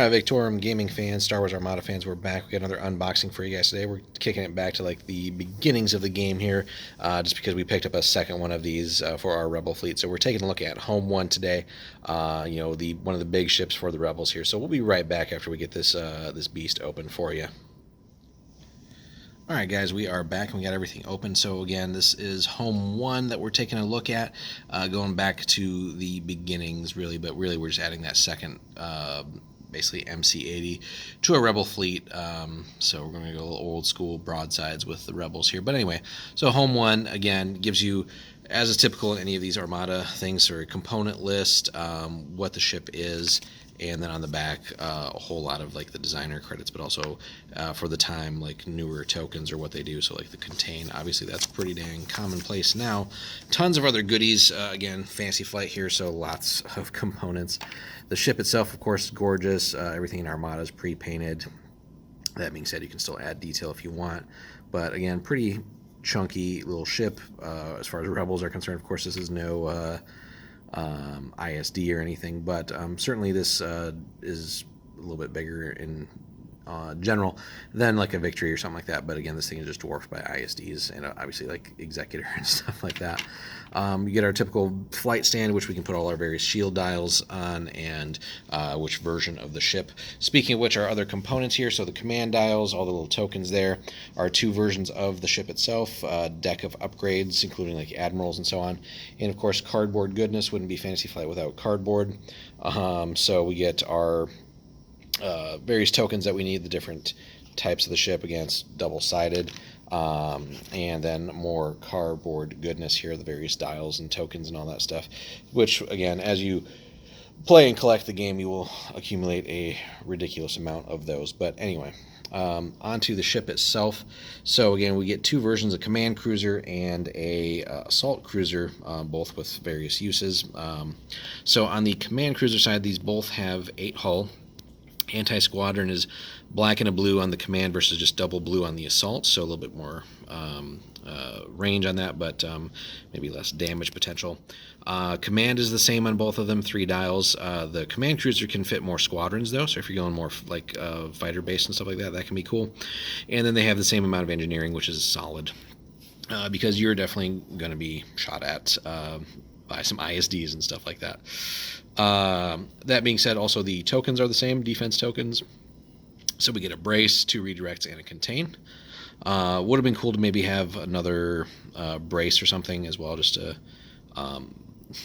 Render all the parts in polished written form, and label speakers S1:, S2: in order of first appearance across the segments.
S1: Alright, Victorum gaming fans, Star Wars Armada fans, we're back. We got another unboxing for you guys today. We're kicking it back to like the beginnings of the game here, just because we picked up a second one of these for our Rebel fleet. So we're taking a look at Home 1 today. The one of the big ships for the Rebels here. So we'll be right back after we get this this beast open for you. Alright guys, we are back and we got everything open. So again, this is Home 1 that we're taking a look at, going back to the beginnings really, but really we're just adding that second basically MC-80 to a Rebel fleet. So we're going to go a little old school broadsides with the Rebels here. But anyway, so Home 1 again gives you, as is typical in any of these Armada things, or a component list, what the ship is, and then on the back a whole lot of like the designer credits, but also for the time like newer tokens or what they do. So like the contain, obviously that's pretty dang commonplace now. Tons of other goodies, again, fancy flight here, so lots of components. The ship itself, of course, is gorgeous. Everything in Armada is pre-painted. That being said, you can still add detail if you want, but again, pretty chunky little ship. As far as Rebels are concerned, of course, this is no ISD or anything, but certainly this is a little bit bigger in general than like a Victory or something like that. But again, this thing is just dwarfed by ISDs and obviously like Executor and stuff like that. You get our typical flight stand, which we can put all our various shield dials on, and which version of the ship. Speaking of which, our other components here, so the command dials, all the little tokens there, are two versions of the ship itself, deck of upgrades, including like admirals and so on, and of course cardboard goodness. Wouldn't be Fantasy Flight without cardboard. So we get our various tokens that we need, the different types of the ship, against double-sided, and then more cardboard goodness here, the various dials and tokens and all that stuff, which again, as you play and collect the game, you will accumulate a ridiculous amount of those. But anyway, onto the ship itself. So again, we get two versions, a command cruiser and a assault cruiser, both with various uses. So on the command cruiser side, these both have 8 hull. Anti-squadron is black and a blue on the command versus just double blue on the assault, so a little bit more range on that, but maybe less damage potential. Command is the same on both of them, 3 dials. The command cruiser can fit more squadrons though, so if you're going more like fighter base and stuff like that, that can be cool. And then they have the same amount of engineering, which is solid, because you're definitely going to be shot at by some ISDs and stuff like that. That being said, also the tokens are the same, defense tokens. So we get a brace, 2 redirects, and a contain. Would have been cool to maybe have another brace or something as well, just to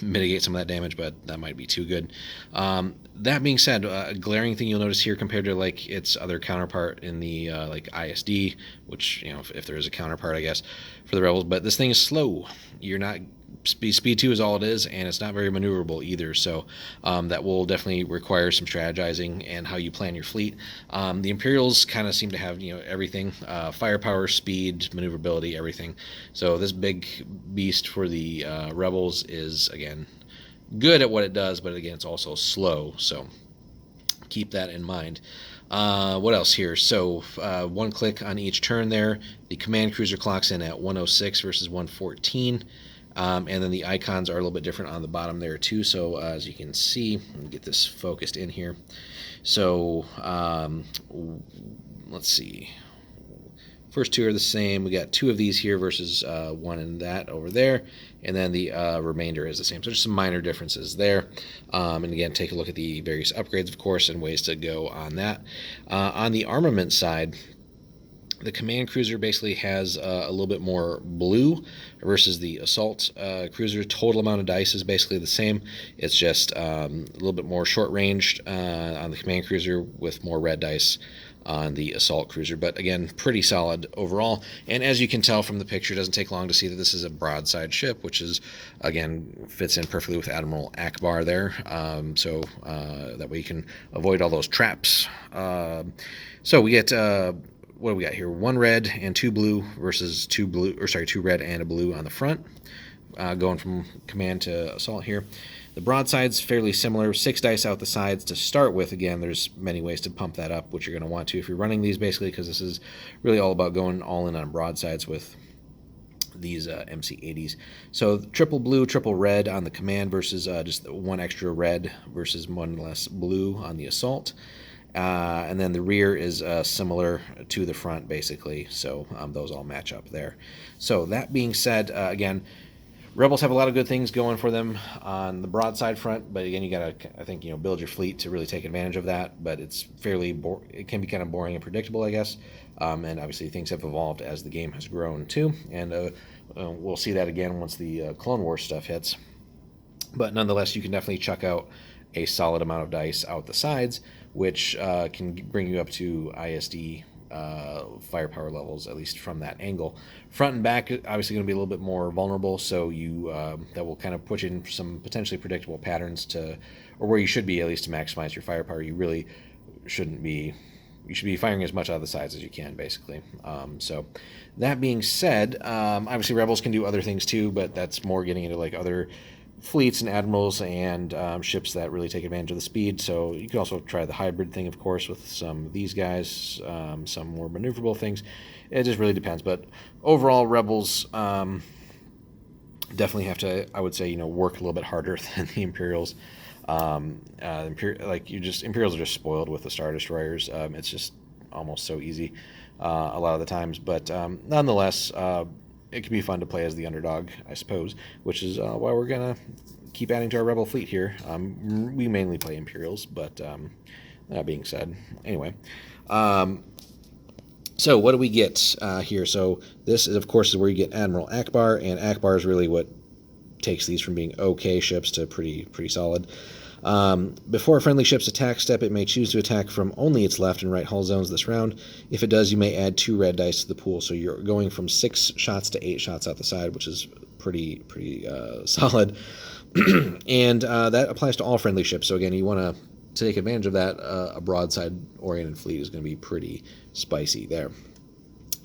S1: mitigate some of that damage, but that might be too good. That being said, a glaring thing you'll notice here compared to like its other counterpart in the like ISD, which, you know, if there is a counterpart, I guess, for the Rebels, but this thing is slow. You're not speed 2 is all it is, and it's not very maneuverable either, so that will definitely require some strategizing and how you plan your fleet. The Imperials kind of seem to have, you know, everything, firepower, speed, maneuverability, everything. So this big beast for the Rebels is, again, good at what it does, but again, it's also slow, so keep that in mind. What else here? So 1 click on each turn there. The command cruiser clocks in at 106 versus 114. And then the icons are a little bit different on the bottom there too. So as you can see, let me get this focused in here. So let's see. First 2 are the same. We got 2 of these here versus 1 in that over there. And then the remainder is the same. So just some minor differences there. And again, take a look at the various upgrades, of course, and ways to go on that. On the armament side, the command cruiser basically has a little bit more blue versus the assault cruiser. Total amount of dice is basically the same. It's just a little bit more short ranged on the command cruiser with more red dice on the assault cruiser. But again, pretty solid overall. And as you can tell from the picture, it doesn't take long to see that this is a broadside ship, which is, again, fits in perfectly with Admiral Akbar there. So that way you can avoid all those traps. So we get... what do we got here? 1 red and 2 blue versus 2 red and a blue on the front. Going from command to assault here. The broadside's fairly similar. 6 dice out the sides to start with. Again, there's many ways to pump that up, which you're going to want to if you're running these, basically, because this is really all about going all in on broadsides with these MC-80s. So triple blue, triple red on the command versus just 1 extra red versus 1 less blue on the assault. And then the rear is similar to the front, basically. So those all match up there. So that being said, again, Rebels have a lot of good things going for them on the broadside front, but again, you got to, I think, build your fleet to really take advantage of that. But it's it can be kind of boring and predictable, I guess. And obviously, things have evolved as the game has grown too, and we'll see that again once the Clone Wars stuff hits. But nonetheless, you can definitely chuck out a solid amount of dice out the sides, which can bring you up to ISD firepower levels, at least from that angle. Front and back, obviously, going to be a little bit more vulnerable, so you that will kind of put you in some potentially predictable patterns or where you should be, at least to maximize your firepower. You really shouldn't be. You should be firing as much out of the sides as you can, basically. So that being said, obviously Rebels can do other things too, but that's more getting into like other fleets and admirals and ships that really take advantage of the speed. So you can also try the hybrid thing, of course, with some of these guys, some more maneuverable things. It just really depends. But overall, Rebels definitely have to, I would say, work a little bit harder than the Imperials. Imperials are just spoiled with the Star Destroyers. It's just almost so easy a lot of the times. But nonetheless, it can be fun to play as the underdog, I suppose, which is why we're going to keep adding to our Rebel fleet here. We mainly play Imperials, but that being said, anyway. So what do we get here? So this, of course, is where you get Admiral Akbar, and Akbar is really what takes these from being okay ships to pretty solid. Before a friendly ship's attack step, it may choose to attack from only its left and right hull zones this round. If it does, you may add 2 red dice to the pool. So you're going from 6 shots to 8 shots out the side, which is pretty solid. And that applies to all friendly ships. So again, you want to take advantage of that. A broadside-oriented fleet is going to be pretty spicy there.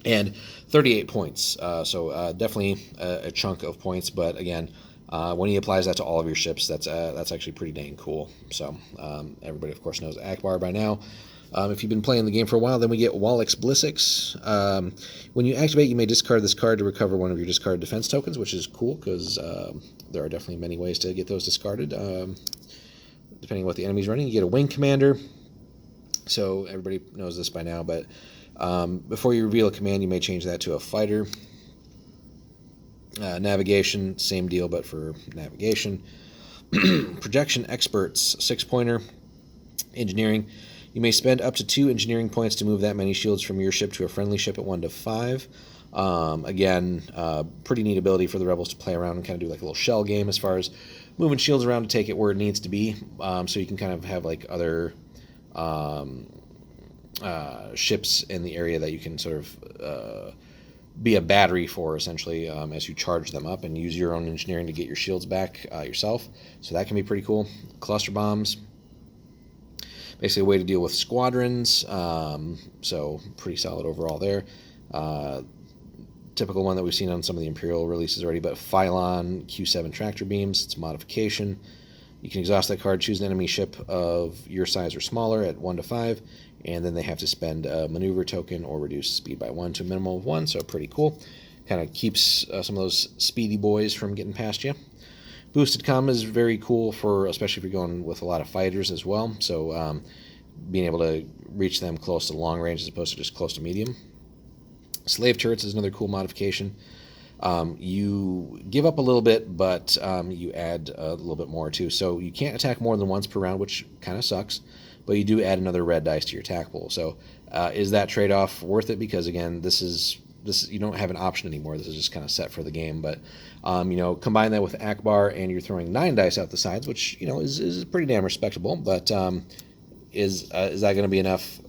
S1: And 38 points. So definitely a chunk of points, but again, when he applies that to all of your ships, that's actually pretty dang cool. So everybody, of course, knows Akbar by now. If you've been playing the game for a while, then we get Wallix Blissix. When you activate, you may discard this card to recover one of your discarded defense tokens, which is cool because there are definitely many ways to get those discarded, depending on what the enemy's running. You get a Wing Commander. So everybody knows this by now, but before you reveal a command, you may change that to a fighter. Navigation, same deal, but for navigation. Projection Experts, 6-pointer. Engineering. You may spend up to 2 engineering points to move that many shields from your ship to a friendly ship at 1 to 5. Again, pretty neat ability for the Rebels to play around and kind of do like a little shell game as far as moving shields around to take it where it needs to be. So you can kind of have like other ships in the area that you can sort of be a battery for, essentially, as you charge them up and use your own engineering to get your shields back yourself. So that can be pretty cool. Cluster bombs, basically a way to deal with squadrons. So pretty solid overall there. Typical one that we've seen on some of the Imperial releases already, but Phylon Q7 tractor beams. It's a modification. You can exhaust that card, choose an enemy ship of your size or smaller at 1 to 5, and then they have to spend a maneuver token or reduce speed by 1 to a minimum of 1, so pretty cool. Kind of keeps some of those speedy boys from getting past you. Boosted comm is very cool, especially if you're going with a lot of fighters as well, so being able to reach them close to long range as opposed to just close to medium. Slave turrets is another cool modification. You give up a little bit, but you add a little bit more too. So you can't attack more than once per round, which kind of sucks, but you do add another red dice to your attack pool. So is that trade-off worth it? Because again, this you don't have an option anymore. This is just kind of set for the game. But combine that with Akbar, and you're throwing 9 dice out the sides, which is pretty damn respectable. But is that going to be enough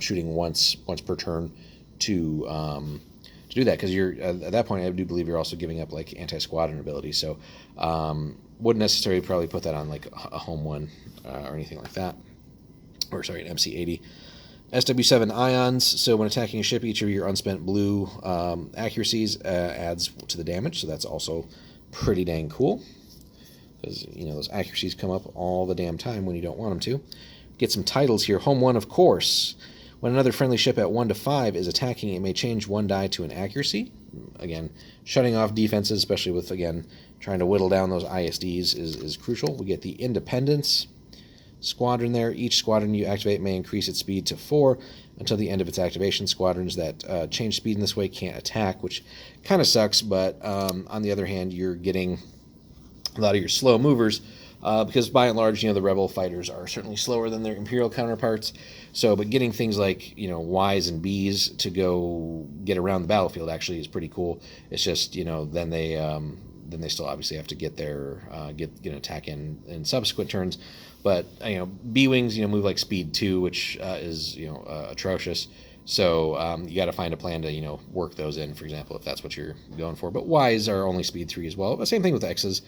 S1: shooting once per turn to do that? Because you're at that point, I do believe you're also giving up like anti-squadron ability, so wouldn't necessarily probably put that on like a home one or anything like that, or sorry, an MC80. SW7 ions, so when attacking a ship, each of your unspent blue accuracies adds to the damage, so that's also pretty dang cool, because those accuracies come up all the damn time when you don't want them to. Get some titles here. Home 1, of course. When another friendly ship at 1 to 5 is attacking, it may change 1 die to an accuracy. Again, shutting off defenses, especially with, again, trying to whittle down those ISDs is crucial. We get the Independence. squadron there. Each squadron you activate may increase its speed to 4 until the end of its activation. Squadrons that change speed in this way can't attack, which kind of sucks, but on the other hand, you're getting a lot of your slow movers, because by and large, the rebel fighters are certainly slower than their imperial counterparts. So, but getting things like Ys and Bs to go get around the battlefield actually is pretty cool. It's just then they still obviously have to get their get attack in subsequent turns. But B wings move like speed 2, which is atrocious. So you got to find a plan to work those in, for example, if that's what you're going for. But Ys are only speed 3 as well. But same thing with X's.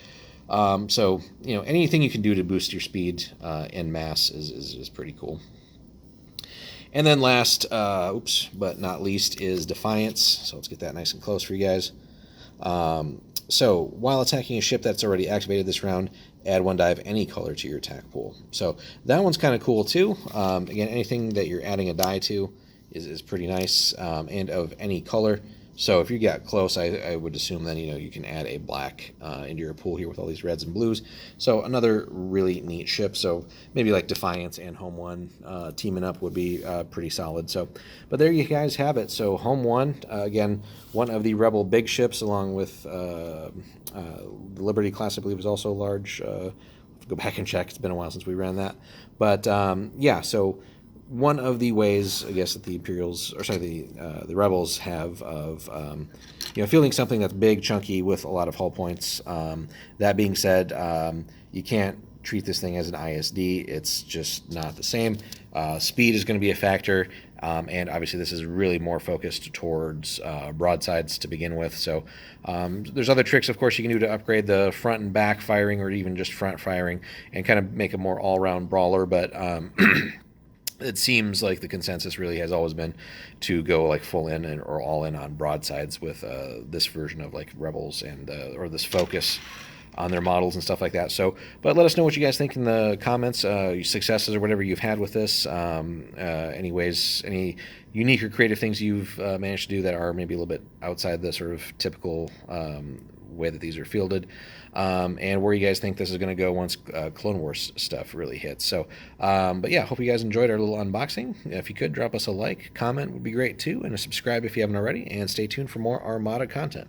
S1: So anything you can do to boost your speed en masse is pretty cool. And then last, but not least, is Defiance. So let's get that nice and close for you guys. So while attacking a ship that's already activated this round, add 1 die of any color to your attack pool. So that one's kind of cool too. Again, anything that you're adding a die to is pretty nice, and of any color. So if you got close, I would assume then you can add a black into your pool here with all these reds and blues. So another really neat ship. So maybe like Defiance and Home 1 teaming up would be pretty solid. So, but there you guys have it. So Home 1, again, one of the Rebel big ships, along with the Liberty class, I believe, is also large. Go back and check. It's been a while since we ran that. But yeah, so one of the ways, I guess, that the Imperials, or sorry, the Rebels have of fielding something that's big, chunky, with a lot of hull points. That being said, you can't treat this thing as an ISD. It's just not the same. Speed is going to be a factor, and obviously this is really more focused towards broadsides to begin with. So there's other tricks, of course, you can do to upgrade the front and back firing, or even just front firing, and kind of make a more all-round brawler. But it seems like the consensus really has always been to go like full in or all in on broadsides with this version of like Rebels and or this focus on their models and stuff like that. So, but let us know what you guys think in the comments, successes or whatever you've had with this. Anyways, any unique or creative things you've managed to do that are maybe a little bit outside the sort of typical way that these are fielded, and where you guys think this is going to go once Clone Wars stuff really hits. So, but yeah, hope you guys enjoyed our little unboxing. If you could, drop us a like, comment would be great too, and a subscribe if you haven't already, and stay tuned for more Armada content.